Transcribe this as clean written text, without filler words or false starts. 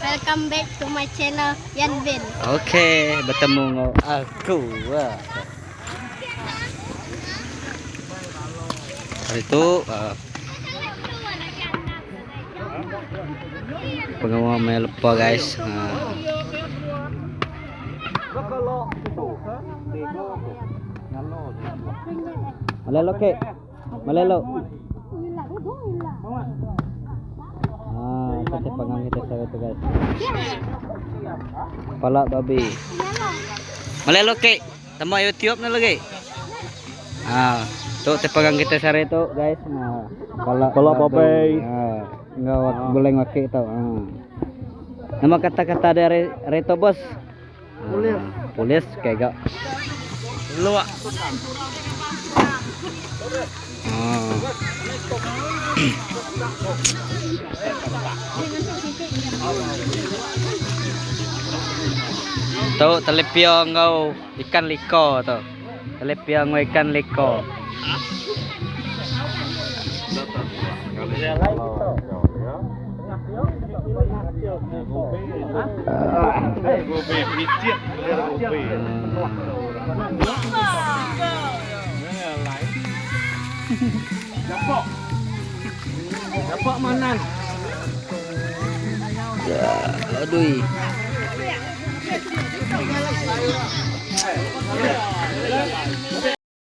Welcome back to my channel Yanvin. Oke, bertemu dengan aku. Wah. Hari itu pengawal melupa guys. Malelo ke? Malelo. Pati pangang kita sa ito guys. Pala babi. Malelo ke? Tama YouTube na lagi. Tuh tepagang kita sa rito guys. Pala babi. Enggak boleh ngake tau. Nama kata-kata dari rito bos. Pulis kayak gak. Luak. Tuh telepio ngau ikan liko tuh. Telepio ngau ikan liko. Dapat mana? Ya, aduh.